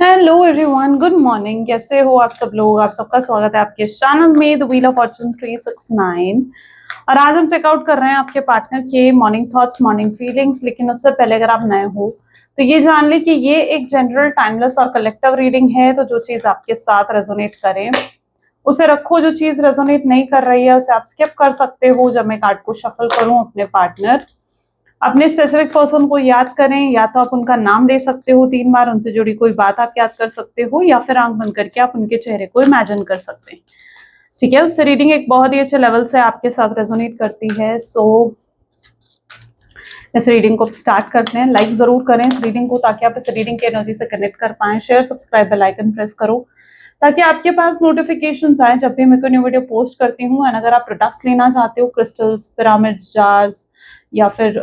Hello everyone, good morning. कैसे हो आप सब लोग? आप सबका स्वागत है आपके चैनल में द व्हील ऑफ फॉर्चून 369। और आज हम चेकआउट कर रहे हैं आपके पार्टनर के मॉर्निंग थॉट्स, मॉर्निंग फीलिंग्स। लेकिन उससे पहले अगर आप नए हो तो ये जान ले कि ये एक जनरल, टाइमलेस और कलेक्टिव रीडिंग है। तो जो चीज आपके साथ रेजोनेट करे उसे रखो, जो चीज रेजोनेट नहीं कर रही है उसे आप स्किप कर सकते हो। जब मैं कार्ड को शफल करूं, अपने स्पेसिफिक पर्सन को याद करें। या तो आप उनका नाम ले सकते हो 3 बार, उनसे जुड़ी कोई बात आप याद कर सकते हो, या फिर आंख बंद करके आप उनके चेहरे को इमेजिन कर सकते हैं। ठीक है, उससे रीडिंग एक बहुत ही अच्छे लेवल से आपके साथ रेजोनेट करती है। सो इस रीडिंग को स्टार्ट करते हैं। लाइक जरूर करें इस रीडिंग को ताकि आप इस रीडिंग की एनर्जी से कनेक्ट कर पाएं। Share, subscribe, bell icon press करो ताकि आपके पास नोटिफिकेशंस आए जब भी मैं कोई न्यू वीडियो पोस्ट करती हूँ। एंड अगर आप प्रोडक्ट्स लेना चाहते हो, क्रिस्टल्स, पिरामिड्स, जार्स या फिर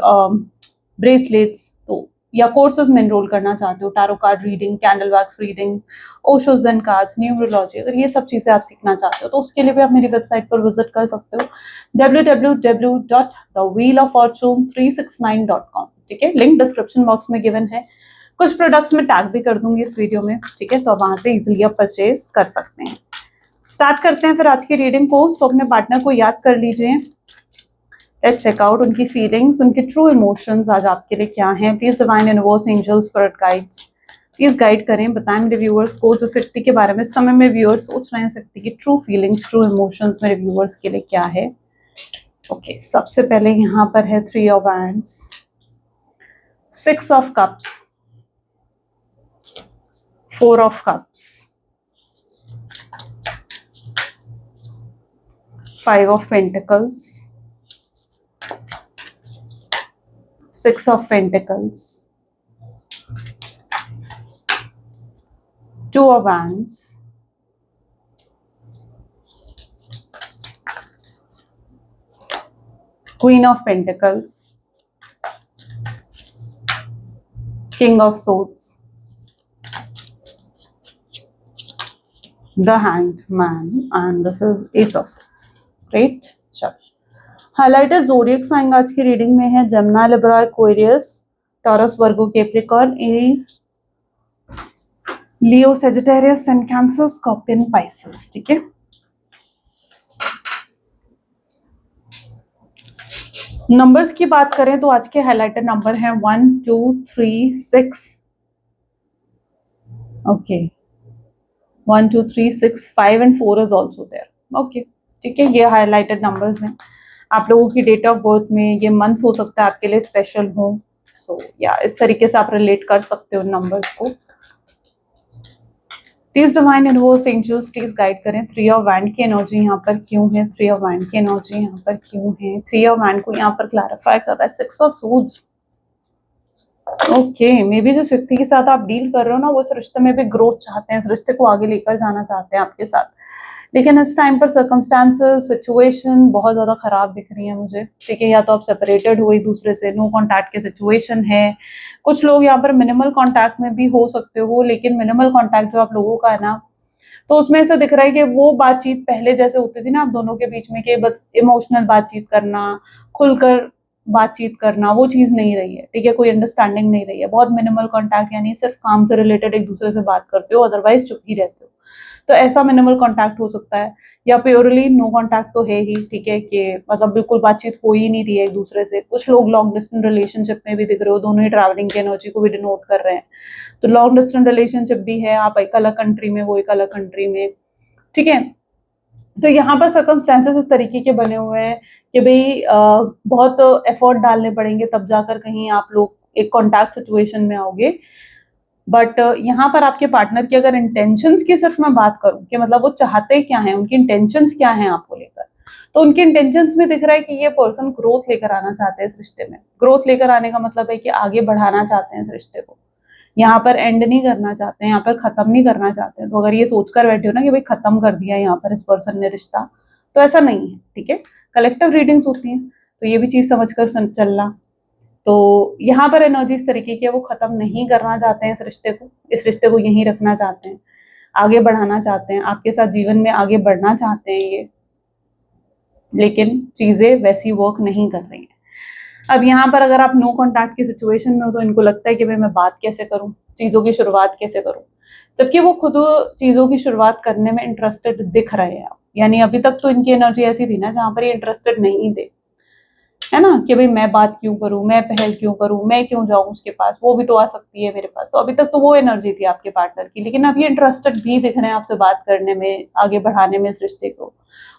ब्रेसलेट्स, तो या कोर्सेज में एनरोल करना चाहते हो, tarot card reading, candle wax reading, Osho zen cards, numerology, अगर ये सब चीज़ें आप सीखना चाहते हो तो उसके लिए भी आप मेरी वेबसाइट पर विजिट कर सकते हो www.thewheeloffortune369.com। ठीक है, लिंक डिस्क्रिप्शन बॉक्स में गिवन है। कुछ प्रोडक्ट्स में टैग भी कर दूंगी इस वीडियो में। ठीक है, तो आप वहां से इजिली आप परचेज कर सकते हैं। स्टार्ट करते हैं फिर आज की रीडिंग को। सो अपने पार्टनर को याद कर लीजिए। लेट्स चेक आउट उनकी फीलिंग्स, उनके ट्रू इमोशंस आज आपके लिए क्या हैं। Please divine universe, angels, spirit guides please guide करें। बताएं मेरे व्यूअर्स को जो व्यक्ति के बारे में समय में व्यूअर्स सोच रहे हैं, व्यक्ति की ट्रू फीलिंग्स, ट्रू इमोशंस मेरे व्यूअर्स के लिए क्या है। ओके, सबसे पहले यहाँ पर है 3 of wands, 6 of cups, 4 of cups, 5 of pentacles, 6 of Pentacles, 2 of Wands, Queen of Pentacles, King of Swords, the Hanged Man, and this is Ace of Swords. Right? चल, हाइलाइटर ज़ोडिएक साइन आज की reading में है Gemini, Libra, Aquarius, taurus, Virgo, Capricorn, Aries, Leo, Sagittarius and cancer, scorpion, Pisces. ठीक है, numbers की बात करें तो आज के हाइलाइटर नंबर हैं 1, 2, 3, 6। Okay, 1, 2, 3, 6, 5 and 4 is also there. Okay, ठीक है, ये हाइलाइटेड नंबर्स हैं। आप लोगों की डेट ऑफ बर्थ में ये मंथ्स हो सकता है आपके लिए स्पेशल हो। सो या इस तरीके से आप रिलेट कर सकते हो नंबर्स को। Please divine universe, angels please guide करें 3 ऑफ वैंड की एनर्जी यहाँ पर क्यों है, 3 ऑफ वैंड की एनर्जी यहाँ पर क्यों है। 3 ऑफ वैंड को यहाँ पर क्लैरिफाई कर रहा है 6 ऑफ सूड्स। ओके, मे बी जिस व्यक्ति के साथ आप डील कर रहे हो ना, वो इस रिश्ते में भी ग्रोथ चाहते हैं, इस रिश्ते को आगे लेकर जाना चाहते हैं आपके साथ। लेकिन इस टाइम पर सर्कमस्टांसेस, सिचुएशन बहुत ज़्यादा ख़राब दिख रही है मुझे। ठीक है, या तो आप सेपरेटेड हो एक दूसरे से, नो कॉन्टैक्ट की सिचुएशन है। कुछ लोग यहाँ पर मिनिमल कॉन्टैक्ट में भी हो सकते हो, लेकिन मिनिमल कॉन्टैक्ट जो आप लोगों का है ना, तो उसमें ऐसा दिख रहा है कि वो बातचीत पहले जैसे होती थी ना आप दोनों के बीच में, कि इमोशनल बातचीत करना, खुलकर बातचीत करना, वो चीज़ नहीं रही है। ठीक है, कोई अंडरस्टैंडिंग नहीं रही है। बहुत मिनिमल कॉन्टैक्ट, यानी सिर्फ काम से रिलेटेड एक दूसरे से बात करते हो, अदरवाइज चुप ही रहते हो। तो ऐसा मिनिमल कॉन्टैक्ट हो सकता है, या प्योरली नो कॉन्टैक्ट तो है ही। ठीक है, कि मतलब बिल्कुल बातचीत हो ही नहीं रही है एक दूसरे से। कुछ लोग लॉन्ग डिस्टेंस रिलेशनशिप में भी दिख रहे हो, दोनों ही ट्रैवलिंग की एनर्जी को भी डिनोट कर रहे हैं। तो लॉन्ग डिस्टेंस रिलेशनशिप भी है, आप एक अलग कंट्री में, वो एक अलग कंट्री में। ठीक है, तो यहाँ पर सर्कमस्टेंसेस इस तरीके के बने हुए हैं कि भाई बहुत एफर्ट डालने पड़ेंगे तब जाकर कहीं आप लोग एक कॉन्टैक्ट सिचुएशन में आओगे। बट यहाँ पर आपके पार्टनर की अगर इंटेंशंस की सिर्फ मैं बात करूं कि मतलब वो चाहते क्या हैं, उनकी इंटेंशंस क्या हैं आपको लेकर, तो उनके इंटेंशंस में दिख रहा है कि ये पर्सन ग्रोथ लेकर आना चाहते हैं इस रिश्ते में। ग्रोथ लेकर आने का मतलब है कि आगे बढ़ाना चाहते हैं इस रिश्ते को, यहाँ पर एंड नहीं करना चाहते हैं, यहाँ पर खत्म नहीं करना चाहते हैं। तो अगर ये सोचकर बैठे हो ना कि भाई खत्म कर दिया यहाँ पर इस पर्सन ने रिश्ता, तो ऐसा नहीं है। ठीक है, कलेक्टिव रीडिंग्स होती हैं तो ये भी चीज समझकर चलना। तो यहाँ पर एनर्जी इस तरीके की है, वो खत्म नहीं करना चाहते हैं इस रिश्ते को यहीं रखना चाहते हैं, आगे बढ़ाना चाहते हैं, आपके साथ जीवन में आगे बढ़ना चाहते हैं ये, लेकिन चीजें वैसी वर्क नहीं कर रही हैं। अब यहाँ पर अगर आप नो कॉन्टैक्ट की सिचुएशन में हो तो इनको लगता है कि भाई मैं बात कैसे करूं, चीज़ों की शुरुआत कैसे करूँ, जबकि वो खुद चीज़ों की शुरुआत करने में इंटरेस्टेड दिख रहे हैं। यानी अभी तक तो इनकी एनर्जी ऐसी थी ना जहाँ पर ये इंटरेस्टेड नहीं थे, है ना, कि भाई मैं बात क्यों करूं, मैं पहल क्यों करूं, मैं क्यों जाऊं उसके पास, वो भी तो आ सकती है मेरे पास। तो अभी तक तो वो एनर्जी थी आपके पार्टनर की, लेकिन अब ये इंटरेस्टेड भी दिख रहे हैं आपसे बात करने में, आगे बढ़ाने में इस रिश्ते को।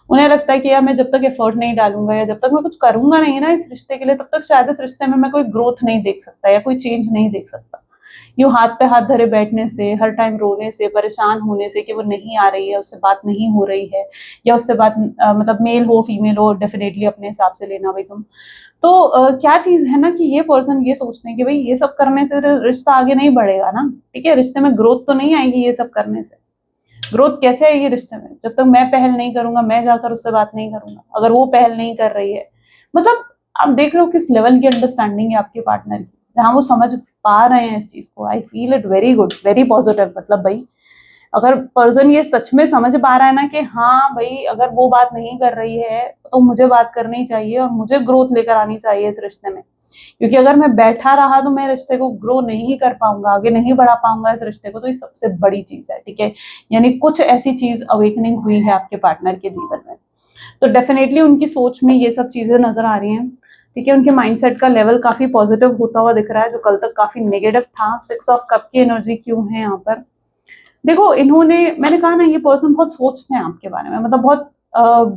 उन्हें लगता है कि यार मैं जब तक एफर्ट नहीं डालूंगा या जब तक मैं कुछ करूंगा नहीं ना इस रिश्ते के लिए, तब तक शायद इस रिश्ते में मैं कोई ग्रोथ नहीं देख सकता या कोई चेंज नहीं देख सकता। यूँ हाथ पे हाथ धरे बैठने से, हर टाइम रोने से, परेशान होने से कि वो नहीं आ रही है, उससे बात नहीं हो रही है, या उससे बात मतलब मेल हो फीमेल हो, डेफिनेटली अपने हिसाब से लेना भाई तुम। तो क्या चीज़ है ना कि ये पर्सन ये सोचते हैं कि भाई ये सब करने से रिश्ता आगे नहीं बढ़ेगा ना, ठीक है, रिश्ते में ग्रोथ तो नहीं आएगी ये सब करने से। ग्रोथ कैसे आएगी रिश्ते में, जब तक मैं पहल नहीं करूंगा, मैं जाकर उससे बात नहीं करूंगा, अगर वो पहल नहीं कर रही है। मतलब आप देख रहे हो किस लेवल की अंडरस्टैंडिंग है आपके पार्टनर की, जहाँ वो समझ पा रहे हैं इस चीज को। I feel it very good, very positive. मतलब भाई अगर पर्सन ये सच में समझ पा रहा है ना कि हाँ भाई अगर वो बात नहीं कर रही है तो मुझे बात करनी चाहिए और मुझे ग्रोथ लेकर आनी चाहिए इस रिश्ते में, क्योंकि अगर मैं बैठा रहा तो मैं रिश्ते को ग्रो नहीं कर पाऊंगा, आगे नहीं बढ़ा पाऊंगा इस रिश्ते को। तो ये सबसे बड़ी चीज है, ठीक है, यानी कुछ ऐसी चीज अवेकनिंग हुई है आपके पार्टनर के जीवन में। तो डेफिनेटली उनकी सोच में ये सब चीजें नजर आ रही हैं, ठीक है। उनके माइंडसेट का लेवल काफी पॉजिटिव होता हुआ दिख रहा है, जो कल तक काफी नेगेटिव था। 6 ऑफ कप की एनर्जी क्यों है यहाँ पर, देखो इन्होंने, मैंने कहा ना ये पर्सन बहुत सोचते हैं आपके बारे में, मतलब बहुत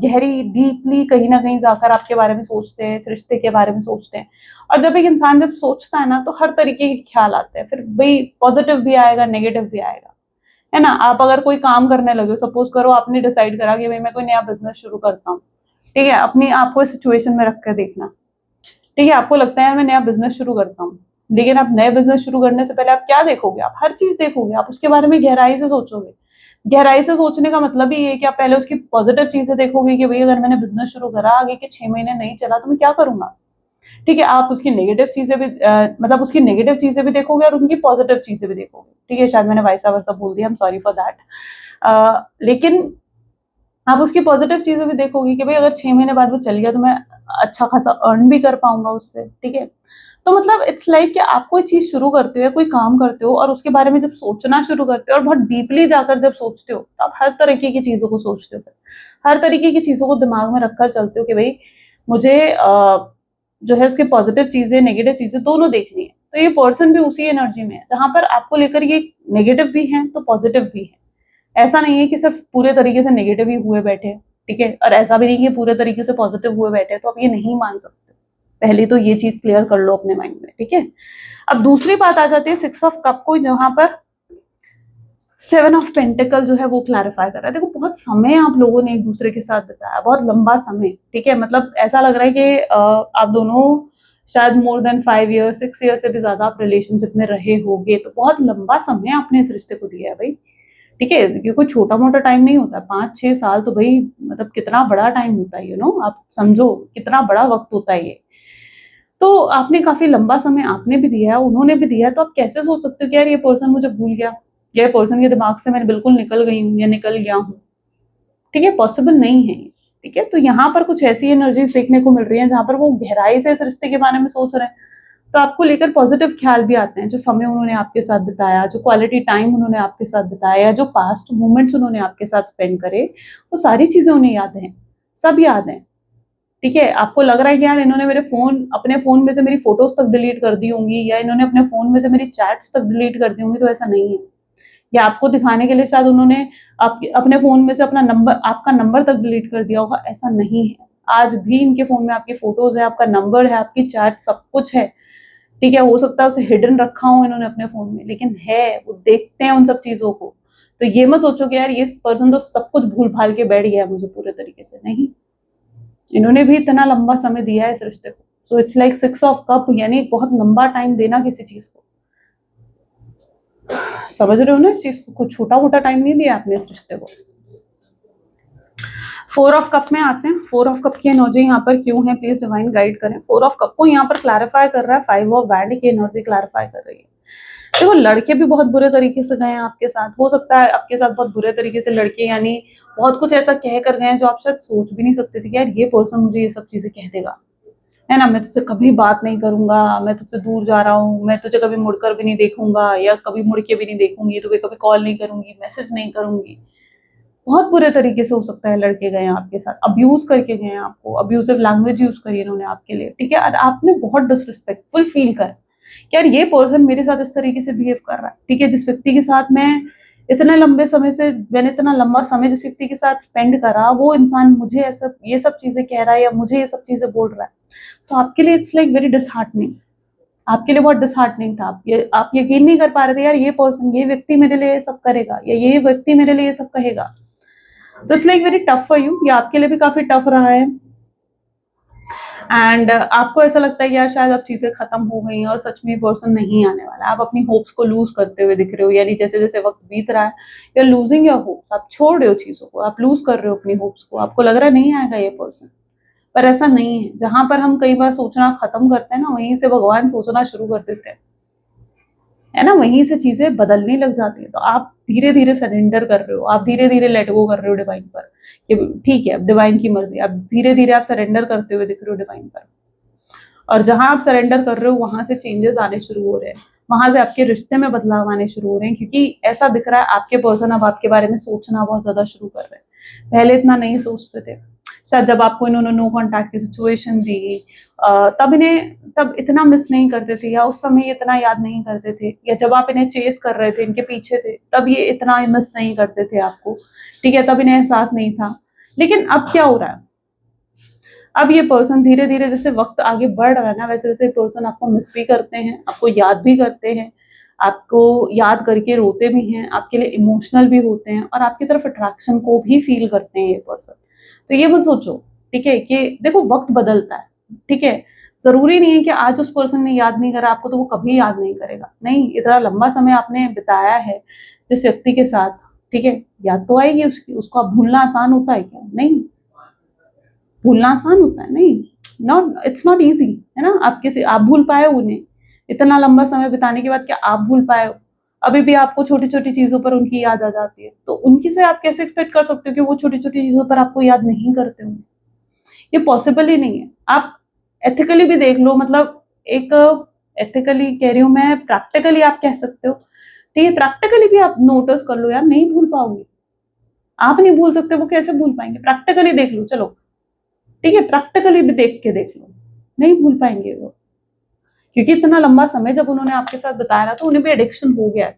गहरी डीपली कहीं ना कहीं जाकर आपके बारे में सोचते हैं, इस रिश्ते के बारे में सोचते हैं। और जब एक इंसान जब सोचता है ना तो हर तरीके के ख्याल आते हैं, फिर भाई पॉजिटिव भी आएगा, नेगेटिव भी आएगा, है ना। आप अगर कोई काम करने लगे हो, सपोज करो आपने डिसाइड करा कि भाई मैं कोई नया बिजनेस शुरू करता हूँ, ठीक है, अपनी आपको इस सिचुएशन में रख कर देखना, ठीक है, आपको लगता है मैं नया बिजनेस शुरू करता हूँ, लेकिन आप नए बिजनेस शुरू करने से पहले आप क्या देखोगे, आप हर चीज देखोगे, आप उसके बारे में गहराई से सोचोगे। गहराई से सोचने का मतलब ही ये कि आप पहले उसकी पॉजिटिव चीजें देखोगे कि भाई अगर मैंने बिजनेस शुरू करा, आगे के 6 महीने नहीं चला तो मैं क्या करूंगा, ठीक है। आप उसकी नेगेटिव चीजें भी मतलब उसकी नेगेटिव चीजें भी देखोगे और उनकी पॉजिटिव चीजें भी देखोगे, ठीक है। शायद मैंने वाइसा वर्सा बोल दिया, I am sorry for that. लेकिन आप उसकी पॉजिटिव चीजें भी देखोगे कि भाई अगर 6 महीने बाद वो चल गया तो मैं अच्छा खासा अर्न भी कर पाऊंगा उससे, ठीक है। तो मतलब इट्स लाइक कि आप कोई चीज शुरू करते हो या कोई काम करते हो और उसके बारे में जब सोचना शुरू करते हो और बहुत डीपली जाकर जब सोचते हो, तो आप हर तरीके की चीजों को सोचते हो, फिर हर तरीके की चीजों को दिमाग में रखकर चलते हो कि भाई मुझे जो है उसके पॉजिटिव चीजें नेगेटिव चीजें दोनों देखनी है। तो ये पर्सन भी उसी एनर्जी में है जहां पर आपको लेकर ये नेगेटिव भी है तो पॉजिटिव भी है। ऐसा नहीं है कि सिर्फ पूरे तरीके से नेगेटिव ही हुए बैठे, ठीक है, और ऐसा भी नहीं कि पूरे तरीके से पॉजिटिव हुए बैठे, तो आप ये नहीं मान सकते। पहले तो ये चीज क्लियर कर लो अपने माइंड में, ठीक है। अब दूसरी बात आ जाती है 6 ऑफ कप को, जहां पर 7 ऑफ पेंटिकल जो है वो क्लैरिफाई कर रहा है। देखो बहुत समय आप लोगों ने एक दूसरे के साथ बिताया, बहुत लंबा समय, ठीक है, मतलब ऐसा लग रहा है कि आप दोनों शायद मोर देन 5 ईयर 6 ईयर से भी ज्यादा आप रिलेशनशिप में रहे होगे। तो बहुत लंबा समय आपने इस रिश्ते को दिया है भाई, ठीक है, ये कोई छोटा मोटा टाइम नहीं होता। 5-6 साल तो भाई मतलब कितना बड़ा टाइम होता है, आप समझो कितना बड़ा वक्त होता है ये। तो आपने काफी लंबा समय आपने भी दिया है, उन्होंने भी दिया है। तो आप कैसे सोच सकते हो कि यार ये पर्सन मुझे भूल गया, या पर्सन के दिमाग से मैं बिल्कुल निकल गई हूँ या निकल गया हूँ, ठीक है, पॉसिबल नहीं है, ठीक है। तो यहाँ पर कुछ ऐसी एनर्जीज देखने को मिल रही है जहां पर वो गहराई से इस रिश्ते के बारे में सोच रहे हैं। तो आपको लेकर पॉजिटिव ख्याल भी आते हैं, जो समय उन्होंने आपके साथ बिताया, जो क्वालिटी टाइम उन्होंने आपके साथ बिताया, या जो पास्ट मोमेंट्स उन्होंने आपके साथ स्पेंड करे, वो सारी चीजें उन्हें याद हैं, सब याद हैं, ठीक है। आपको लग रहा है कि यार इन्होंने मेरे अपने फोन में से मेरी फोटोज तक डिलीट कर दी होंगी, या इन्होंने अपने फोन में से मेरी चैट्स तक डिलीट कर दी होंगी, तो ऐसा नहीं है। या आपको दिखाने के लिए शायद उन्होंने अपने फोन में से आपका नंबर तक डिलीट कर दिया होगा, ऐसा नहीं है। आज भी इनके फोन में आपकी फोटोज है, आपका नंबर है, आपकी चैट, सब कुछ है, ठीक है। हो सकता है उसे हिडन रखा हो इन्होंने अपने फोन में, लेकिन है, वो देखते हैं उन सब चीजों को। तो ये मत सोचो कि यार ये पर्सन तो सब कुछ भूल भाल के बैठ गया मुझे पूरे तरीके से, नहीं, इन्होंने भी इतना लंबा समय दिया है इस रिश्ते को। So it's like 6 of cup, यानी बहुत लंबा टाइम देना किसी चीज को, समझ रहे हो ना इस चीज को, कुछ छोटा मोटा टाइम नहीं दिया आपने इस रिश्ते को। 4 ऑफ कप में आते हैं। 4 ऑफ कप की एनर्जी यहाँ पर क्यों है, प्लीज डिवाइन गाइड करें। 4 ऑफ कप को यहाँ पर क्लैरिफाई कर रहा है 5 ऑफ वैंड की एनर्जी क्लैरिफाई कर रही है। देखो लड़के भी बहुत बुरे तरीके से गए हैं आपके साथ, हो सकता है आपके साथ बहुत बुरे तरीके से लड़के, यानी बहुत कुछ ऐसा कह कर गए हैं जो आप शायद सोच भी नहीं सकते थे कि यार ये पर्सन मुझे ये सब चीजें कह देगा, है ना, मैं तुझसे कभी बात नहीं करूंगा, मैं तुझसे दूर जा रहा हूँ, मैं तुझे कभी मुड़कर भी नहीं देखूंगा या कभी मुड़ के भी नहीं देखूंगी, तुम्हें कभी कॉल नहीं करूंगी, मैसेज नहीं करूंगी। बहुत बुरे तरीके से हो सकता है लड़के गए हैं आपके साथ, अब्यूज करके गए हैं आपको, अब्यूजिव लैंग्वेज यूज करी इन्होंने आपके लिए, ठीक है, और आपने बहुत डिसरिस्पेक्टफुल फील कर कि यार ये पर्सन मेरे साथ इस तरीके से बिहेव कर रहा है, ठीक है, जिस व्यक्ति के साथ मैं इतने लंबे समय से, मैंने इतना लंबा समय जिस व्यक्ति के साथ स्पेंड करा, वो इंसान मुझे ऐसा ये सब चीजें कह रहा है या मुझे ये सब चीजें बोल रहा है, तो आपके लिए इट्स लाइक वेरी डिसहार्टनिंग, आपके लिए बहुत डिसहार्टनिंग था। आप यकीन नहीं कर पा रहे थे यार ये पर्सन, ये व्यक्ति मेरे लिए ये सब करेगा या ये व्यक्ति मेरे लिए ये सब कहेगा। तो it's like very tough for you, ये आपके लिए भी काफी टफ रहा है। एंड आपको ऐसा लगता है कि यार शायद अब चीजें खत्म हो गई हैं और सच में पर्सन नहीं आने वाला, आप अपनी होप्स को लूज करते हुए दिख रहे हो, यानी जैसे जैसे वक्त बीत रहा है you are losing your hopes, आप छोड़ रहे हो चीजों को, आप लूज कर रहे हो अपनी होप्स को, आपको लग रहा है नहीं आएगा ये पर्सन, पर ऐसा नहीं है। जहां पर हम कई बार सोचना खत्म करते हैं ना, वहीं से भगवान सोचना शुरू कर देते हैं, है ना, वहीं से चीजें बदलने लग जाती है। तो आप धीरे धीरे सरेंडर कर रहे हो, आप धीरे धीरे लेट गो कर रहे हो डिवाइन पर, कि ठीक है अब डिवाइन की मर्जी, आप धीरे धीरे आप सरेंडर करते हुए दिख रहे हो डिवाइन पर, और जहां आप सरेंडर कर रहे हो वहां से चेंजेस आने शुरू हो रहे हैं, वहां से आपके रिश्ते में बदलाव आने शुरू हो रहे हैं, क्योंकि ऐसा दिख रहा है आपके पर्सन अब आपके बारे में सोचना बहुत ज्यादा शुरू कर रहे हैं, पहले इतना नहीं सोचते थे। शायद जब आपको इन्होंने नो कॉन्टैक्ट की सिचुएशन दी, तब इतना मिस नहीं करते थे, या उस समय इतना याद नहीं करते थे, या जब आप इन्हें चेस कर रहे थे, इनके पीछे थे, तब ये इतना मिस नहीं करते थे आपको, ठीक है, तब इन्हें एहसास नहीं था। लेकिन अब क्या हो रहा है, अब ये पर्सन धीरे धीरे जैसे वक्त आगे बढ़ रहा है ना, वैसे वैसे पर्सन आपको मिस भी करते हैं, आपको याद भी करते हैं, आपको याद करके रोते भी हैं, आपके लिए इमोशनल भी होते हैं, और आपकी तरफ अट्रैक्शन को भी फील करते हैं ये पर्सन। तो ये मत सोचो, ठीक है, कि देखो वक्त बदलता है, ठीक है, जरूरी नहीं है कि आज उस पर्सन ने याद नहीं करा आपको तो वो कभी याद नहीं करेगा, नहीं, इतना लंबा समय आपने बिताया है जिस व्यक्ति के साथ, ठीक है, याद तो आएगी उसकी, उसको आप भूलना आसान होता है क्या? नहीं, भूलना आसान होता है नहीं, नॉट, इट्स नॉट इजी, है ना, आप भूल पाए हो उन्हें इतना लंबा समय बिताने के बाद, क्या आप भूल पाए हो? अभी भी आपको छोटी छोटी चीजों पर उनकी याद आ जाती है, तो उनकी से आप कैसे एक्सपेक्ट कर सकते हो कि वो छोटी छोटी चीजों पर आपको याद नहीं करते होंगे? ये पॉसिबल ही नहीं है। आप एथिकली भी देख लो, मतलब एक एथिकली कह रही हूँ मैं, प्रैक्टिकली आप कह सकते हो, ठीक है, प्रैक्टिकली भी आप नोटिस कर लो यार, नहीं भूल पाओगे, आप नहीं भूल सकते, वो कैसे भूल पाएंगे? प्रैक्टिकली देख लो, चलो ठीक है, प्रैक्टिकली भी देख लो, नहीं भूल पाएंगे वो, क्योंकि इतना लंबा समय जब उन्होंने आपके साथ बिताया ना, तो उन्हें भी एडिक्शन हो गया है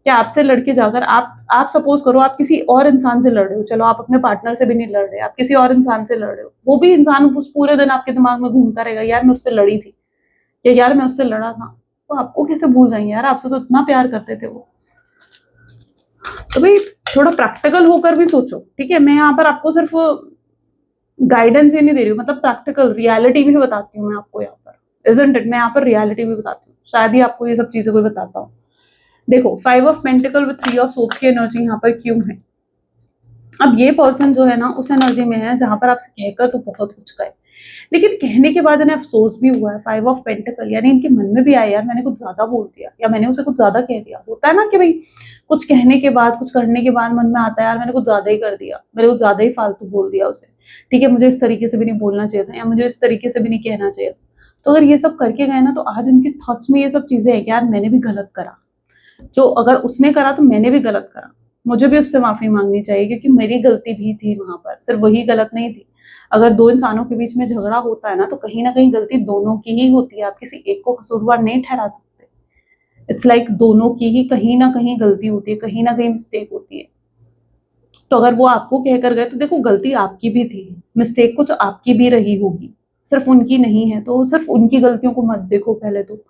कि आपसे लड़के जाकर आप सपोज करो आप किसी और इंसान से लड़ रहे हो, चलो आप अपने पार्टनर से भी नहीं लड़ रहे, आप किसी और इंसान से लड़ रहे हो, वो भी इंसान उस पूरे दिन आपके दिमाग में घूमता रहेगा, यार मैं उससे लड़ी थी, या यार मैं उससे लड़ा था, तो आपको कैसे भूल जाएंगे यार, आपसे तो इतना प्यार करते थे वो। तो भाई थोड़ा प्रैक्टिकल होकर भी सोचो, ठीक है, मैं यहाँ पर आपको सिर्फ गाइडेंस ही नहीं दे रही हूँ, मतलब प्रैक्टिकल रियलिटी भी बताती हूँ मैं आपको यहाँ पर, इजंट इट, मैं यहाँ पर रियलिटी भी बताती हूँ, शायद ही आपको ये सब चीजें कोई बताता हूँ। देखो 5 ऑफ पेंटिकल विद 3 ऑफ सोच की एनर्जी यहाँ पर क्यों है? अब ये पर्सन जो है ना उस एनर्जी में है जहां पर आपसे कहकर तो बहुत कुछ कहे, लेकिन कहने के बाद इन्हें अफसोस भी हुआ है। 5 ऑफ पेंटिकल यानी इनके मन में भी आया यार मैंने कुछ ज्यादा बोल दिया, या मैंने उसे कुछ ज्यादा कह दिया। होता है ना कि भाई कुछ कहने के बाद, कुछ करने के बाद मन में आता है यार मैंने कुछ ज्यादा ही कर दिया, मैंने कुछ ज्यादा ही फालतू बोल दिया उसे, ठीक है, मुझे इस तरीके से भी नहीं बोलना चाहिए था, या मुझे इस तरीके से भी नहीं कहना चाहिए। तो अगर ये सब करके गए ना, तो आज इनके थॉट्स में ये सब चीजें है कि यार मैंने भी गलत करा, जो अगर उसने करा तो मैंने भी गलत करा, मुझे भी उससे माफी मांगनी चाहिए, क्योंकि मेरी गलती भी थी वहां पर, सिर्फ वही गलत नहीं थी। अगर दो इंसानों के बीच में झगड़ा होता है ना, तो कहीं ना कहीं गलती दोनों की ही होती है, आप किसी एक को कसूरवार नहीं ठहरा सकते। इट्स लाइक दोनों की ही कहीं ना कहीं गलती होती है, कहीं ना कहीं मिस्टेक होती है। तो अगर वो आपको कहकर गए तो देखो गलती आपकी भी थी, मिस्टेक कुछ आपकी भी रही होगी, सिर्फ उनकी नहीं है, तो सिर्फ उनकी गलतियों को मत देखो। पहले तो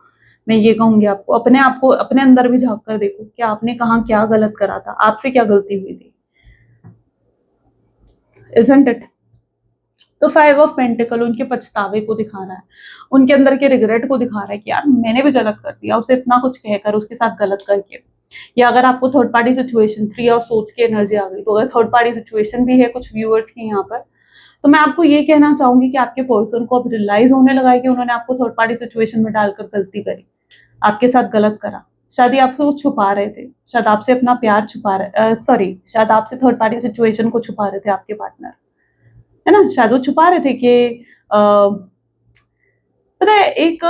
मैं ये कहूंगी आपको, अपने आप को अपने अंदर भी झांक कर देखो कि आपने कहाँ क्या गलत करा था, आपसे क्या गलती हुई थी, इजंट इट? तो 5 ऑफ पेंटिकल उनके पछतावे को दिखा रहा है, उनके अंदर के रिग्रेट को दिखा रहा है कि यार मैंने भी गलत कर दिया, उसे इतना कुछ कहकर उसके साथ गलत करके। या अगर आपको थर्ड पार्टी सिचुएशन, 3 ऑफ सोच की एनर्जी आ गई, तो अगर थर्ड पार्टी सिचुएशन भी है कुछ व्यूअर्स की यहाँ पर, तो मैं आपको ये कहना चाहूंगी कि आपके पर्सन को अब रियलाइज होने लगा है कि उन्होंने आपको थर्ड पार्टी सिचुएशन में डालकर गलती करी, आपके साथ गलत करा। शायद ये आपको कुछ छुपा रहे थे, शायद आपसे अपना प्यार छुपा रहे, सॉरी, शायद आपसे थर्ड पार्टी सिचुएशन को छुपा रहे थे आपके पार्टनर, है ना, शायद वो छुपा रहे थे कि पता है एक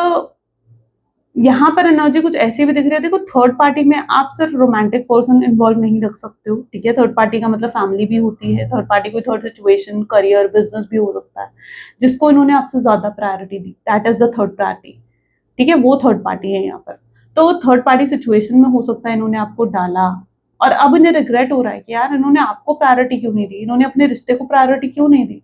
यहाँ पर एनर्जी कुछ ऐसी भी दिख रही है, देखो थर्ड पार्टी में आप सिर्फ रोमांटिक पर्सन इन्वॉल्व नहीं रख सकते हो, ठीक है। थर्ड पार्टी का मतलब फैमिली भी होती है, थर्ड पार्टी कोई थर्ड सिचुएशन, करियर, बिजनेस भी हो सकता है, जिसको इन्होंने आपसे ज्यादा priority the, that is the third party, ठीक है। वो थर्ड पार्टी है यहाँ पर। तो थर्ड पार्टी सिचुएशन में हो सकता है इन्होंने आपको डाला और अब इन्हें रिग्रेट हो रहा है कि यार इन्होंने आपको प्रायोरिटी क्यों नहीं दी, इन्होंने अपने रिश्ते को प्रायोरिटी क्यों नहीं दी,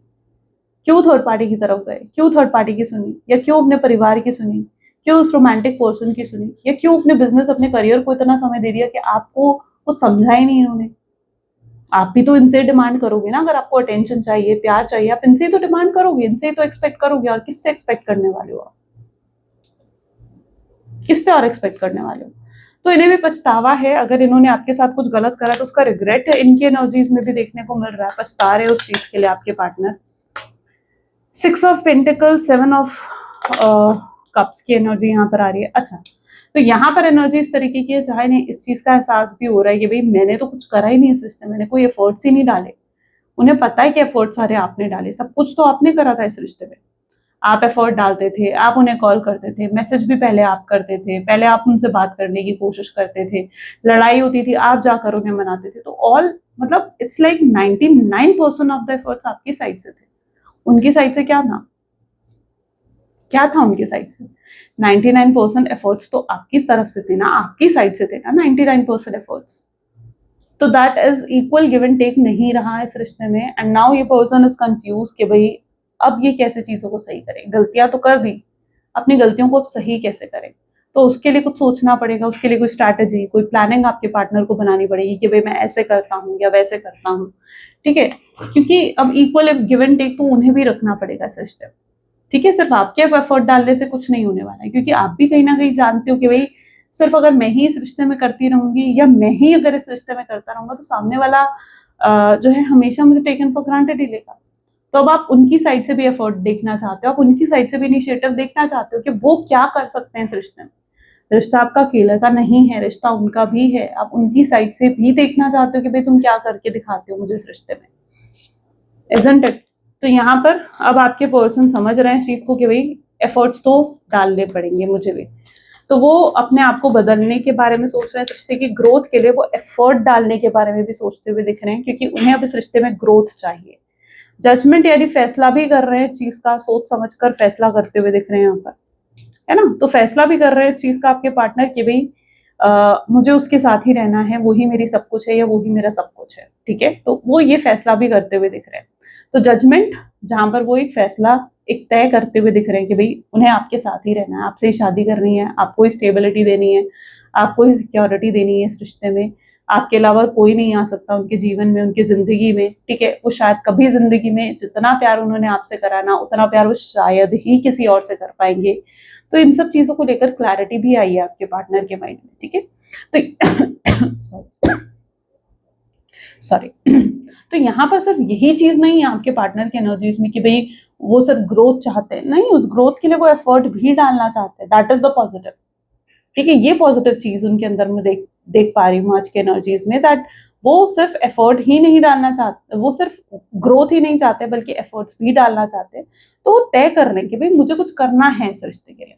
क्यों थर्ड पार्टी की तरफ गए, क्यों थर्ड पार्टी की सुनी, या क्यों अपने परिवार की सुनी, क्यों उस रोमांटिक पर्सन की सुनी, या क्यों अपने बिजनेस, अपने करियर को इतना समय दे दिया कि आपको कुछ समझा ही नहीं इन्होंने। आप भी तो इनसे डिमांड करोगे ना, अगर आपको अटेंशन चाहिए, प्यार चाहिए, आप इनसे ही तो डिमांड करोगे, इनसे ही तो एक्सपेक्ट करोगे, और किससे एक्सपेक्ट करने वाले हो आप, किससे और एक्सपेक्ट करने वाले हो। तो इन्हें भी पछतावा है, अगर इन्होंने आपके साथ कुछ गलत करा तो उसका रिग्रेट है, इनकी एनर्जीज में भी देखने को मिल रहा है, पछता रहे उस चीज के लिए आपके partner. 6 of pentacle, 7 of cups की एनर्जी यहाँ पर आ रही है। अच्छा, तो यहाँ पर एनर्जी इस तरीके की है, चाहे इन्हें इस चीज का एहसास भी हो रहा है कि भाई मैंने तो कुछ करा ही नहीं इस रिश्ते में, मैंने कोई एफर्ट्स ही नहीं डाले। उन्हें पता है कि एफर्ट्स सारे आपने डाले, सब कुछ तो आपने करा था इस रिश्ते में, आप एफर्ट डालते थे, आप उन्हें कॉल करते थे, मैसेज भी पहले आप करते थे, पहले आप उनसे बात करने की कोशिश करते थे, लड़ाई होती थी आप जाकर उन्हें मनाते थे, तो ऑल मतलब it's like 99% of the efforts आपकी साइड से थे। उनकी साइड से क्या था, क्या था उनकी साइड से? 99% एफर्ट्स तो आपकी तरफ से थे ना, आपकी साइड से थे ना 99% एफर्ट्स। तो that is equal give and take नहीं रहा इस रिश्ते में, एंड नाउ ये पर्सन इज कंफ्यूज कि भाई अब ये कैसे चीजों को सही करें, गलतियां तो कर दी, अपनी गलतियों को अब सही कैसे करें। तो उसके लिए कुछ सोचना पड़ेगा, उसके लिए कोई स्ट्रैटेजी, कोई प्लानिंग आपके पार्टनर को बनानी पड़ेगी कि भाई मैं ऐसे करता हूँ या वैसे करता हूँ, ठीक है। क्योंकि अब इक्वल गिव एंड टेक तो उन्हें भी रखना पड़ेगा इस रिश्ते में, ठीक है। सिर्फ आपके एफर्ट डालने से कुछ नहीं होने वाला है, क्योंकि आप भी कहीं ना कहीं जानते हो कि भाई सिर्फ अगर मैं ही इस रिश्ते में करती रहूंगी या मैं ही अगर इस रिश्ते में करता रहूंगा तो सामने वाला जो है हमेशा मुझे टेकन फॉर ग्रांटेड ही लेगा। तो अब आप उनकी साइड से भी एफर्ट देखना चाहते हो, आप उनकी साइड से भी इनिशिएटिव देखना चाहते हो कि वो क्या कर सकते हैं इस रिश्ते में। रिश्ता आपका अकेले का नहीं है, रिश्ता उनका भी है, आप उनकी साइड से भी देखना चाहते हो कि भाई तुम क्या करके दिखाते हो मुझे इस रिश्ते में, इजंट इट। तो यहाँ पर अब आपके पर्सन समझ रहे हैं इस चीज को कि भाई एफर्ट्स तो डालने पड़ेंगे मुझे भी, तो वो अपने आप को बदलने के बारे में सोच रहे हैं, रिश्ते की ग्रोथ के लिए वो एफर्ट डालने के बारे में भी सोचते हुए दिख रहे हैं, क्योंकि उन्हें अब इस रिश्ते में ग्रोथ चाहिए। जजमेंट यानी फैसला भी कर रहे हैं इस चीज का, सोच समझकर फैसला करते हुए दिख रहे हैं यहाँ पर, है ना। तो फैसला भी कर रहे हैं इस चीज का आपके पार्टनर कि भाई मुझे उसके साथ ही रहना है, वही मेरी सब कुछ है या वही मेरा सब कुछ है, ठीक है। तो वो ये फैसला भी करते हुए दिख रहे हैं। तो जजमेंट जहां पर वो एक फैसला एक तय करते हुए दिख रहे हैं कि भाई उन्हें आपके साथ ही रहना है, आपसे ही शादी करनी है, आपको ही स्टेबिलिटी देनी है, आपको ही सिक्योरिटी देनी है इस रिश्ते में, आपके अलावा कोई नहीं आ सकता उनके जीवन में, उनकी जिंदगी में, ठीक है। वो शायद कभी जिंदगी में जितना प्यार उन्होंने आपसे करा ना, उतना प्यार वो शायद ही किसी और से कर पाएंगे। तो इन सब चीजों को लेकर क्लैरिटी भी आई है आपके पार्टनर के माइंड में, ठीक है। तो सॉरी तो यहाँ पर सिर्फ यही चीज नहीं है आपके पार्टनर की एनर्जीज में कि भाई वो सिर्फ ग्रोथ चाहते हैं, नहीं, उस ग्रोथ के लिए वो एफर्ट भी डालना चाहते हैं, दैट इज द पॉजिटिव, ठीक है। ये पॉजिटिव चीज उनके अंदर में देख पा रही हूँ आज के एनर्जीज में, दैट वो सिर्फ एफर्ट ही नहीं डालना चाहते, वो सिर्फ ग्रोथ ही नहीं चाहते बल्कि एफर्ट्स भी डालना चाहते हैं। तो वो तय कर रहे हैं कि भाई मुझे कुछ करना है इस रिश्ते के लिए,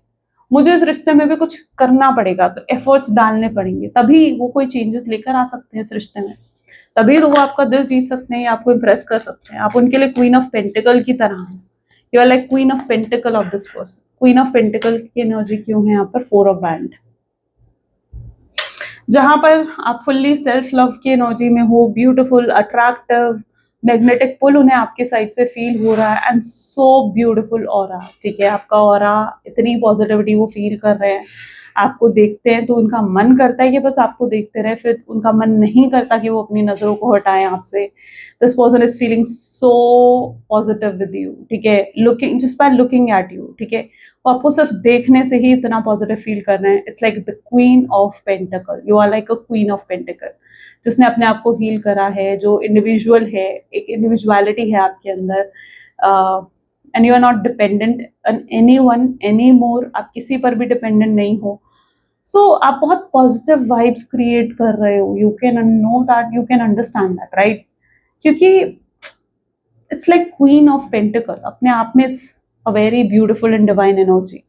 मुझे इस रिश्ते में भी कुछ करना पड़ेगा, तो एफर्ट्स डालने पड़ेंगे, तभी वो कोई चेंजेस लेकर आ सकते हैं इस रिश्ते में, तभी तो वो आपका दिल जीत सकते हैं, आपको इंप्रेस कर सकते हैं। आप उनके लिए क्वीन ऑफ पेंटिकल की तरह हैं, you are like queen of pentacle of this person. Queen of pentacle की एनर्जी क्यों है यहाँ पर? 4 ऑफ वैंड, जहां पर आप फुल्ली सेल्फ लव की एनर्जी में हो, ब्यूटीफुल, अट्रैक्टिव, मैग्नेटिक पुल उन्हें आपके साइड से फील हो रहा है, एंड सो ब्यूटीफुल ऑरा, ठीक है। आपका ऑरा, इतनी पॉजिटिविटी वो फील कर रहे हैं, आपको देखते हैं तो उनका मन करता है कि बस आपको देखते रहे, फिर उनका मन नहीं करता कि वो अपनी नजरों को हटाएं आपसे। This person is feeling so positive with you, ठीक है, looking just by looking at you, ठीक है। वो आपको सिर्फ देखने से ही इतना पॉजिटिव फील कर रहे हैं। It's like the queen of pentacle, you are like a queen of pentacle, जिसने अपने आप को हील करा है, जो इंडिविजुअल है, एक इंडिविजुअलिटी है आपके अंदर, and you are not dependent on anyone any more, आप किसी पर भी डिपेंडेंट नहीं हो। सो आप बहुत पॉजिटिव वाइब्स क्रिएट कर रहे हो, you can know that, you can understand that, right. क्योंकि it's like queen of pentacles अपने आप में it's a very beautiful and divine energy,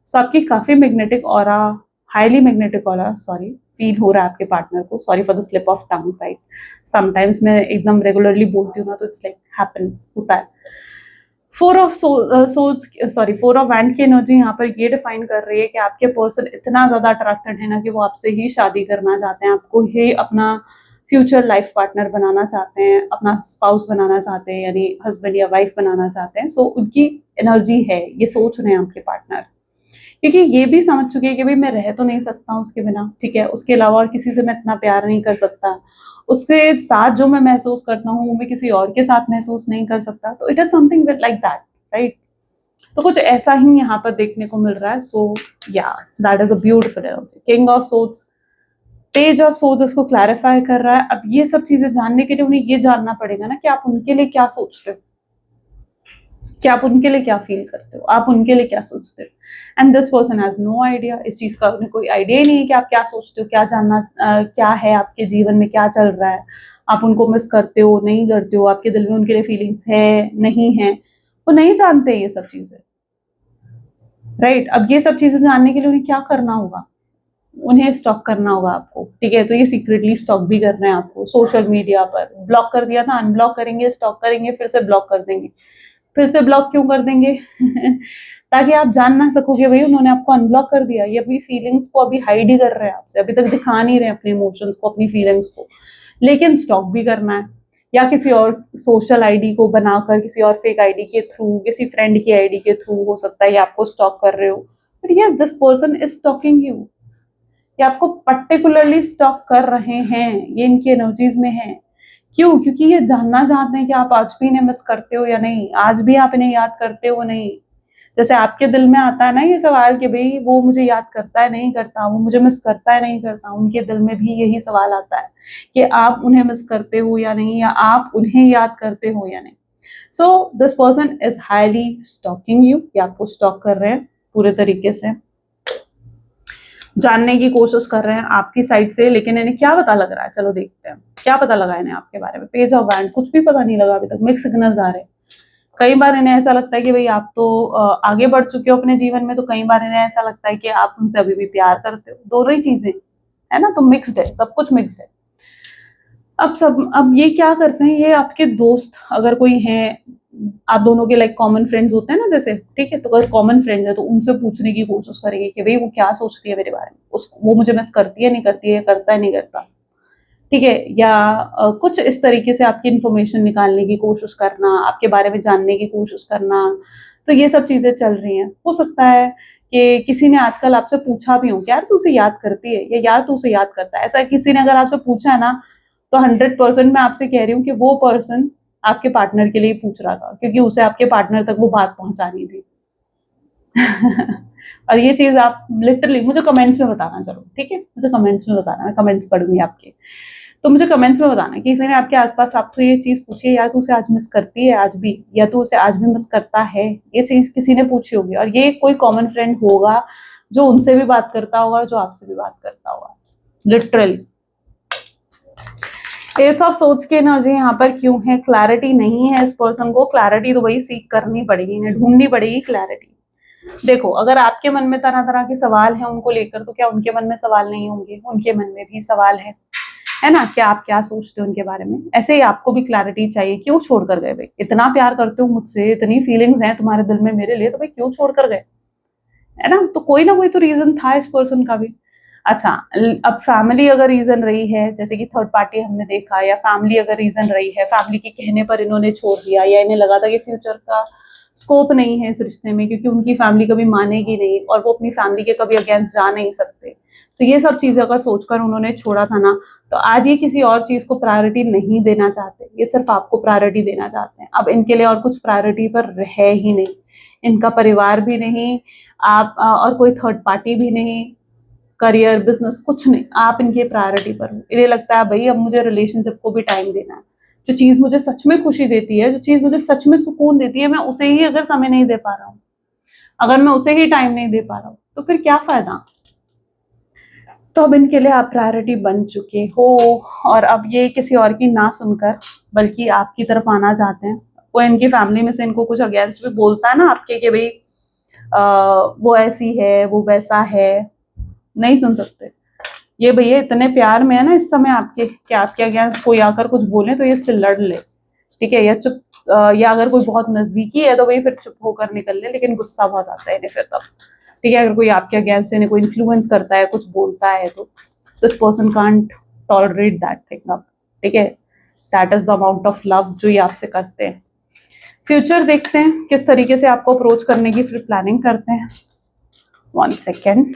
so आपकी काफ़ी magnetic aura, highly magnetic aura sorry feel हो रहा है आपके पार्टनर को। Sorry for the slip of tongue, right. Sometimes मैं एकदम रेगुलरली बोलती हूँ ना, तो इट्स लाइक हैपन होता है। फोर ऑफ वैंड की एनर्जी यहाँ पर ये डिफाइन कर रही है कि आपके पर्सन इतना ज्यादा अट्रैक्टेड है ना कि वो आपसे ही शादी करना चाहते हैं, आपको ही अपना फ्यूचर लाइफ पार्टनर बनाना चाहते हैं, अपना स्पाउस बनाना चाहते हैं, यानी हस्बैंड या वाइफ बनाना चाहते हैं। सो उनकी एनर्जी है, ये सोच रहे हैं आपके पार्टनर, क्योंकि ये भी समझ चुके हैं कि भाई मैं रह तो नहीं सकता हूँ उसके बिना, ठीक है, उसके अलावा और किसी से मैं इतना प्यार नहीं कर सकता, उसके साथ जो मैं महसूस करता हूँ वो मैं किसी और के साथ महसूस नहीं कर सकता। तो it is something like that, right. तो कुछ ऐसा ही यहाँ पर देखने को मिल रहा है। सो या that is a beautiful energy. King of swords, page of swords इसको क्लैरिफाई कर रहा है। अब ये सब चीजें जानने के लिए उन्हें ये जानना पड़ेगा ना कि आप उनके लिए क्या सोचते हो, कि आप उनके लिए क्या फील करते हो, आप उनके लिए क्या सोचते हो। And this person has no idea, इस चीज का उन्हें कोई आइडिया ही नहीं है कि आप क्या सोचते हो, क्या जानना क्या है आपके जीवन में, क्या चल रहा है, आप उनको मिस करते हो नहीं करते हो, आपके दिल में उनके लिए फीलिंग्स है नहीं है, वो नहीं जानते ये सब चीजें, राइट। अब ये सब चीजें जानने के लिए उन्हें क्या करना होगा, उन्हें स्टॉक करना होगा आपको, ठीक है। तो ये सीक्रेटली स्टॉक भी करना है आपको सोशल मीडिया पर। ब्लॉक कर दिया था, अनब्लॉक करेंगे, स्टॉक करेंगे, फिर से ब्लॉक कर देंगे। फिर से ब्लॉक क्यों कर देंगे ताकि आप जान ना सकोगे भाई उन्होंने आपको अनब्लॉक कर दिया, ये अपनी फीलिंग्स को अभी हाइड ही कर रहे हैं आपसे, अभी तक दिखा नहीं रहे अपने इमोशंस को, अपनी फीलिंग्स को, लेकिन स्टॉक भी करना है। या किसी और सोशल आईडी को बनाकर, किसी और फेक आईडी के थ्रू, किसी फ्रेंड की आईडी के थ्रू हो सकता है ये आपको स्टॉक कर रहे हो, but yes this person is stalking you, ये आपको पर्टिकुलरली स्टॉक कर रहे हैं, ये इनकी एनर्जीज में है। क्यों? क्योंकि ये जानना चाहते हैं कि आप आज भी इन्हें मिस करते हो या नहीं, आज भी आप इन्हें याद करते हो नहीं। जैसे आपके दिल में आता है ना ये सवाल कि भाई वो मुझे याद करता है नहीं करता, वो मुझे मिस करता है नहीं करता, उनके दिल में भी यही सवाल आता है कि आप उन्हें मिस करते हो या नहीं, या आप उन्हें याद करते हो या नहीं। So this person is highly stalking you, ये आपको स्टॉक कर रहे हैं पूरे तरीके से, जानने की कोशिश कर रहे हैं आपकी साइड से। लेकिन इन्हें क्या पता लग रहा है, चलो देखते हैं क्या पता लगा इन्हें आपके बारे में। पेज ऑफ वैंड, कुछ भी पता नहीं लगा अभी तक, मिक्स सिग्नल्स आ रहे हैं। कई बार इन्हें ऐसा लगता है कि भाई आप तो आगे बढ़ चुके हो अपने जीवन में, तो कई बार इन्हें ऐसा लगता है कि आप उनसे अभी भी प्यार करते हो। दोनों ही चीजें है ना, तो मिक्स्ड है, सब कुछ मिक्स्ड है। अब ये क्या करते हैं, ये आपके दोस्त अगर कोई है, आप दोनों के लाइक कॉमन फ्रेंड्स होते हैं ना जैसे, ठीक है, तो अगर कॉमन फ्रेंड है तो उनसे पूछने की कोशिश करेंगे कि भाई वो क्या सोचती है मेरे बारे में, उसको वो मुझे मिस करती है नहीं करती है, करता है नहीं करता, ठीक है। या कुछ इस तरीके से आपकी इन्फॉर्मेशन निकालने की कोशिश करना, आपके बारे में जानने की कोशिश करना। तो ये सब चीजें चल रही हैं। हो सकता है कि किसी ने आजकल आपसे पूछा भी हो कि यार तू उसे याद करती है, या यार तू उसे याद करता है, ऐसा किसी ने अगर आपसे पूछा है ना, तो 100% मैं आपसे कह रही हूँ कि वो पर्सन आपके पार्टनर के लिए पूछ रहा था, क्योंकि उसे आपके पार्टनर तक वो बात पहुंचानी थी। और ये चीज आप लिटरली मुझे कमेंट्स में बताना, चलो ठीक है, मुझे कमेंट्स में बताना, मैं कमेंट्स पढ़ूंगी आपके। तो मुझे कमेंट्स में बताना कि किसी ने आपके आसपास आपसे ये चीज पूछी है, यार तू उसे आज मिस करती है आज भी, या तू उसे आज भी मिस करता है, ये चीज किसी ने पूछी होगी। और ये कोई कॉमन फ्रेंड होगा जो उनसे भी बात करता होगा, जो आपसे भी बात करता होगा, लिटरली। एस ऑफ सोच की एनर्जी यहाँ पर क्यों है? क्लैरिटी नहीं है इस पर्सन को। क्लैरिटी तो वही सीख करनी पड़ेगी, इन्हें ढूंढनी पड़ेगी क्लैरिटी। देखो, अगर आपके मन में तरह तरह के सवाल हैं उनको लेकर, तो क्या उनके मन में सवाल नहीं होंगे? उनके मन में भी सवाल है ना। क्या आप क्या सोचते हो उनके बारे में? ऐसे ही आपको भी क्लैरिटी चाहिए। क्यों छोड़ कर गए भाई? इतना प्यार करते हो मुझसे, इतनी फीलिंग्स हैं तुम्हारे दिल में मेरे लिए, तो भाई क्यों छोड़ कर गए? है ना। तो कोई ना कोई तो रीजन था इस पर्सन का भी। अच्छा, अब फैमिली अगर रीजन रही है, जैसे कि थर्ड पार्टी हमने देखा, या फैमिली अगर रीजन रही है, फैमिली के कहने पर इन्होंने छोड़ दिया, या इन्हें लगा था कि फ्यूचर का स्कोप नहीं है इस रिश्ते में, क्योंकि उनकी फैमिली कभी मानेगी नहीं और वो अपनी फैमिली के कभी अगेंस्ट जा नहीं सकते, तो ये सब चीजें अगर सोचकर उन्होंने छोड़ा था ना, तो आज ये किसी और चीज को प्रायोरिटी नहीं देना चाहते, ये सिर्फ आपको प्रायोरिटी देना चाहते हैं। अब इनके लिए और कुछ प्रायोरिटी पर है ही नहीं, इनका परिवार भी नहीं, आप और कोई थर्ड पार्टी भी नहीं, करियर बिजनेस कुछ नहीं, आप इनकी प्रायोरिटी पर हो। इन्हें लगता है भाई अब मुझे रिलेशनशिप को भी टाइम देना है, जो चीज मुझे सच में खुशी देती है, जो चीज मुझे सच में सुकून देती है, मैं उसे ही अगर समय नहीं दे पा रहा हूँ, अगर मैं उसे ही टाइम नहीं दे पा रहा हूँ, तो फिर क्या फायदा। तो अब इनके लिए आप प्रायोरिटी बन चुके हो, और अब ये किसी और की ना सुनकर बल्कि आपकी तरफ आना चाहते हैं। कोई इनकी फैमिली में से इनको कुछ अगेंस्ट भी बोलता है ना आपके कि भाई वो ऐसी है, वो वैसा है, नहीं सुन सकते। ये भैया इतने प्यार में है ना इस समय आपके, कि आपके अगेंस्ट कोई आकर कुछ बोले तो ये इससे लड़ ले, ठीक है, या चुप, या अगर कोई बहुत नजदीकी है तो वही फिर चुप होकर निकल ले, लेकिन गुस्सा बहुत आता है इन्हें फिर तब, ठीक है, अगर कोई आपके अगेंस्ट इन्हें कोई इन्फ्लुएंस करता है, कुछ बोलता है, तो this person can't tolerate that thing अब, ठीक है। That is the amount of love जो ये आपसे करते हैं। फ्यूचर देखते हैं किस तरीके से आपको अप्रोच करने की फिर प्लानिंग करते हैं। 1 second.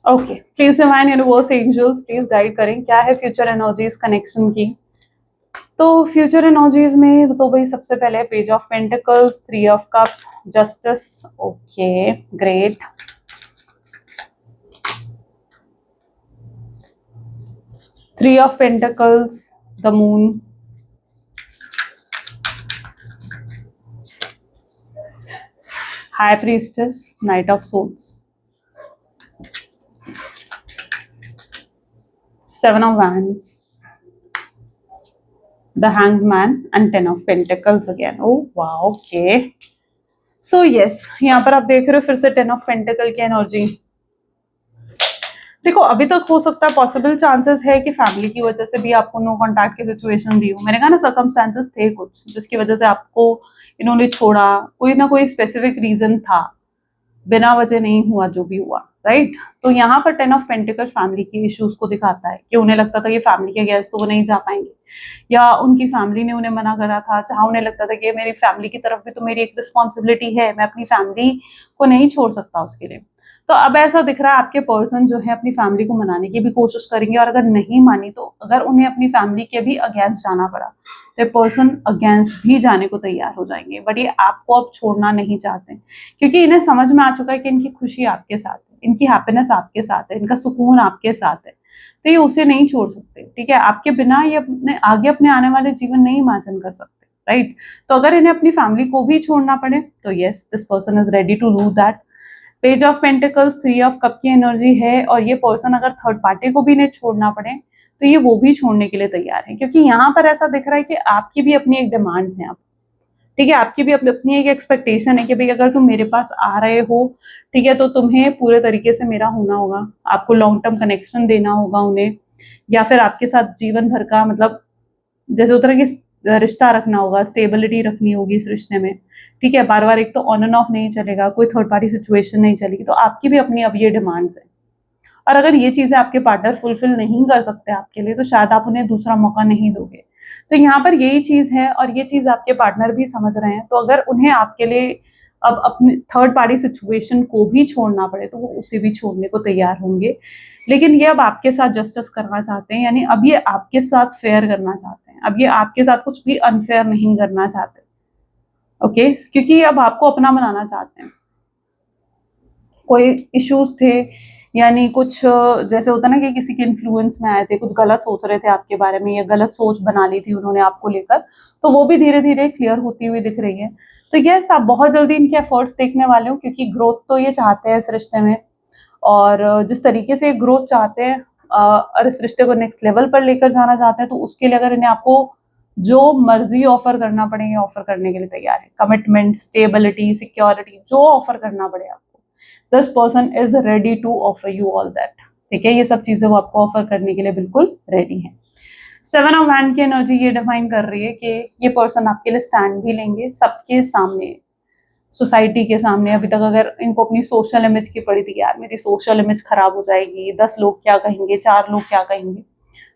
Okay, please divine universe angels please guide करें क्या है फ्यूचर एनर्जीज कनेक्शन की। तो फ्यूचर एनर्जीज में तो भाई सबसे पहले page of pentacles, 3 of cups, justice, okay great, 3 of pentacles, the moon, high priestess, knight of swords, 7 of wands, the hanged man and 10 of pentacles again. Oh wow, okay. So yes, यहाँ पर आप देख रहे हो फिर से 10 of pentacle की energy. देखो अभी तक हो सकता है, पॉसिबल चांसेस है कि फैमिली की वजह से भी आपको नो कॉन्टैक्ट की सिचुएशन दी हो। मैंने कहा ना सर्कमस्टांसेस थे कुछ जिसकी वजह से आपको इन्होंने छोड़ा, कोई ना कोई स्पेसिफिक रीजन था, बिना वजह नहीं हुआ जो भी हुआ, राइट। तो यहाँ पर 10 ऑफ पेंटिकल फैमिली के इश्यूज को दिखाता है कि उन्हें लगता था कि फैमिली के अगेंस्ट तो वो नहीं जा पाएंगे, या उनकी फैमिली ने उन्हें मना करा था, जहाँ उन्हें लगता था कि मेरी फैमिली की तरफ भी तो मेरी एक रिस्पॉन्सिबिलिटी है, मैं अपनी फैमिली को नहीं छोड़ सकता उसके लिए। तो अब ऐसा दिख रहा है आपके पर्सन जो है अपनी फैमिली को मनाने की भी कोशिश करेंगे, और अगर नहीं मानी तो अगर उन्हें अपनी फैमिली के भी अगेंस्ट जाना पड़ा तो पर्सन अगेंस्ट भी जाने को तैयार हो जाएंगे, बट ये आपको अब छोड़ना नहीं चाहते, क्योंकि इन्हें समझ में आ चुका है कि इनकी खुशी आपके साथ है, इनकी हैप्पीनेस आपके साथ है, इनका सुकून आपके साथ है, तो ये उसे नहीं छोड़ सकते, ठीक है। आपके बिना ये अपने आने वाले जीवन नहीं इमेजिन कर सकते, राइट। तो अगर इन्हें अपनी फैमिली को भी छोड़ना पड़े तो yes, this person is ready to do that. Page of pentacles, 3 of cup की एनर्जी है, और ये पर्सन अगर थर्ड पार्टी को भी इन्हें छोड़ना पड़े तो ये वो भी छोड़ने के लिए तैयार है, क्योंकि यहाँ पर ऐसा दिख रहा है कि आपकी भी अपनी एक डिमांड्स हैं, आप, ठीक है, आपकी भी अपनी एक एक्सपेक्टेशन है कि भाई अगर तुम मेरे पास आ रहे हो, ठीक है, तो तुम्हें पूरे तरीके से मेरा होना होगा, आपको लॉन्ग टर्म कनेक्शन देना होगा उन्हें, या फिर आपके साथ जीवन भर का मतलब जैसे उस तरह की रिश्ता रखना होगा, स्टेबिलिटी रखनी होगी इस रिश्ते में, ठीक है। बार बार एक तो ऑन एंड ऑफ नहीं चलेगा, कोई थर्ड पार्टी सिचुएशन नहीं चलेगी, तो आपकी भी अपनी अब ये डिमांड्स है, और अगर ये चीजें आपके पार्टनर फुलफिल नहीं कर सकते आपके लिए तो शायद आप उन्हें दूसरा मौका नहीं दोगे। तो यहाँ पर यही चीज है, और ये चीज आपके पार्टनर भी समझ रहे हैं, तो अगर उन्हें आपके लिए अब अपने थर्ड पार्टी सिचुएशन को भी छोड़ना पड़े तो वो उसे भी छोड़ने को तैयार होंगे, लेकिन ये अब आपके साथ जस्टिस करना चाहते हैं, यानी अब ये आपके साथ फेयर करना चाहते हैं, अब ये आपके साथ कुछ भी अनफेयर नहीं करना चाहते, ओके, क्योंकि अब आपको अपना बनाना चाहते हैं। कोई इश्यूज थे, यानी कुछ जैसे होता ना कि किसी के इन्फ्लुएंस में आए थे, कुछ गलत सोच रहे थे आपके बारे में, या गलत सोच बना ली थी उन्होंने आपको लेकर, तो वो भी धीरे धीरे क्लियर होती हुई दिख रही है। तो यस, आप बहुत जल्दी इनके एफर्ट्स देखने वाले हो, क्योंकि ग्रोथ तो ये चाहते हैं इस रिश्ते में, और जिस तरीके से ग्रोथ चाहते हैं और इस रिश्ते को नेक्स्ट लेवल पर लेकर जाना चाहते हैं, तो उसके लिए अगर इन्हें आपको जो मर्जी ऑफर करना पड़े ये ऑफर करने के लिए तैयार है। कमिटमेंट, स्टेबिलिटी, सिक्योरिटी, जो ऑफर करना पड़े आपको, this person is ready to offer you all that, ठीक है। ये सब चीजें वो आपको ऑफर करने के लिए बिल्कुल रेडी है। 7 ऑफ हैंड की एनर्जी ये डिफाइन कर रही है कि ये पर्सन आपके लिए स्टैंड भी लेंगे सबके सामने, सोसाइटी के सामने। अभी तक अगर इनको अपनी सोशल इमेज की पड़ी थी, यार मेरी सोशल इमेज खराब हो जाएगी, 10 लोग क्या कहेंगे, 4 लोग क्या कहेंगे,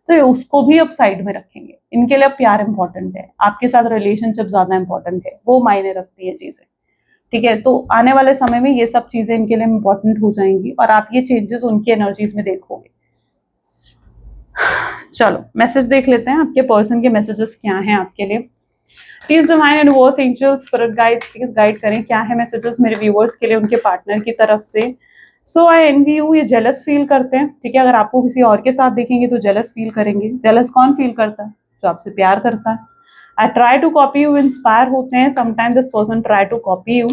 तो ये उसको भी अब साइड में रखेंगे। इनके लिए अब प्यार इंपॉर्टेंट है, आपके साथ रिलेशनशिप ज्यादा इंपॉर्टेंट है, वो मायने रखती है चीजें, ठीक है। तो आने वाले समय में ये सब चीजें इनके लिए इंपॉर्टेंट हो जाएंगी, और आप ये चेंजेस उनकी एनर्जीज में देखोगे। चलो मैसेज देख लेते हैं, आपके पर्सन के मैसेजेस क्या हैं आपके लिए। Please divine universe angels spirit guide please guide करें क्या है मैसेजेस मेरे व्यूअर्स के लिए उनके पार्टनर की तरफ से। सो आई एनवी यू, ये जेलस फील करते हैं, ठीक है। अगर आपको किसी और के साथ देखेंगे तो जेलस फील करेंगे। जेलस कौन फील करता है? जो आपसे प्यार करता है। I try to copy you, inspire होते हैं, sometime this person try to copy you.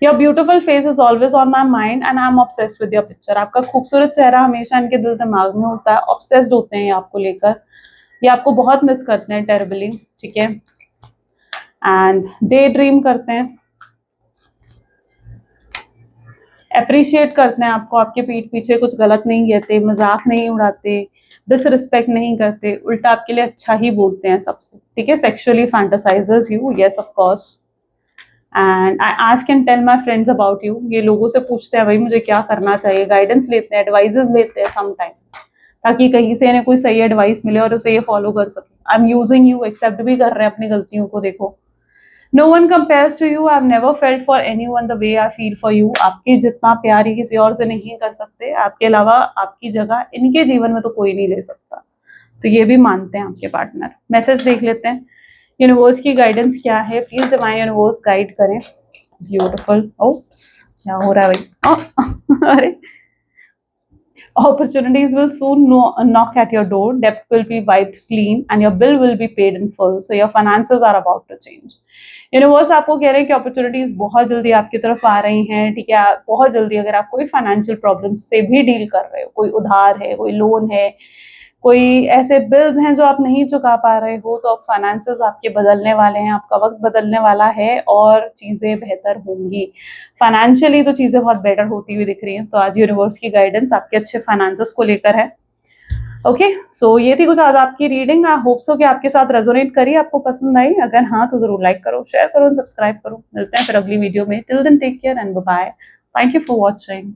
Your beautiful face is always on my mind and I am obsessed with your picture. आपका खूबसूरत चेहरा हमेशा इनके दिल दिमाग में होता है, ऑब्सेस्ड होते हैं ये आपको लेकर, ये आपको बहुत मिस करते हैं टेरिबली, ठीक है। एंड डे ड्रीम करते हैं, अप्रिशिएट करते हैं आपको, आपके पीठ पीछे कुछ गलत नहीं कहते, मजाक नहीं उड़ाते, डिसरिस्पेक्ट नहीं करते, उल्टा आपके लिए अच्छा ही बोलते हैं सबसे, ठीक है। Sexually fantasizes you, yes of course. And I ask and tell my friends about you, ये लोगों से पूछते हैं भाई मुझे क्या करना चाहिए, गाइडेंस लेते हैं, एडवाइजेस लेते हैं समटाइम्स, ताकि कहीं से इन्हें कोई सही एडवाइस मिले और उसे ये फॉलो कर सके। I am using you, accept भी कर रहे हैं अपनी गलतियों को, देखो। No one compares to you. I've never felt for anyone the way I feel for you. आपकी जितना प्यार ही किसी और से नहीं कर सकते, आपके अलावा आपकी जगह इनके जीवन में तो कोई नहीं ले सकता, तो ये भी मानते हैं आपके पार्टनर। मैसेज देख लेते हैं, यूनिवर्स की गाइडेंस क्या है, प्लीज डिवाइन यूनिवर्स गाइड करें। ब्यूटिफुल, ओप्स क्या हो रहा है भाई, अरे opportunities will soon knock at your door, debt will be wiped clean and your bill will be paid in full, so your finances are about to change। Universe आपको कह रहे हैं कि अपॉर्चुनिटीज बहुत जल्दी आपकी तरफ आ रही हैं, ठीक है। बहुत जल्दी, अगर आप कोई फाइनेंशियल प्रॉब्लम से भी डील कर रहे हो, कोई उधार है, कोई लोन है, कोई ऐसे बिल्स हैं जो आप नहीं चुका पा रहे हो, तो अब फाइनेंसेस आपके बदलने वाले हैं, आपका वक्त बदलने वाला है और चीज़ें बेहतर होंगी। फाइनेंशियली तो चीज़ें बहुत बेटर होती हुई दिख रही हैं, तो आज यूनिवर्स की गाइडेंस आपके अच्छे फाइनेंसेस को लेकर है। ओके, सो ये थी कुछ आज आपकी रीडिंग। आई होप सो कि आपके साथ रेजोनेट करी, आपको पसंद आई। अगर हाँ तो जरूर लाइक करो, शेयर करो, सब्सक्राइब करो। मिलते हैं फिर अगली वीडियो में। Till then take care and bye. Thank you for watching.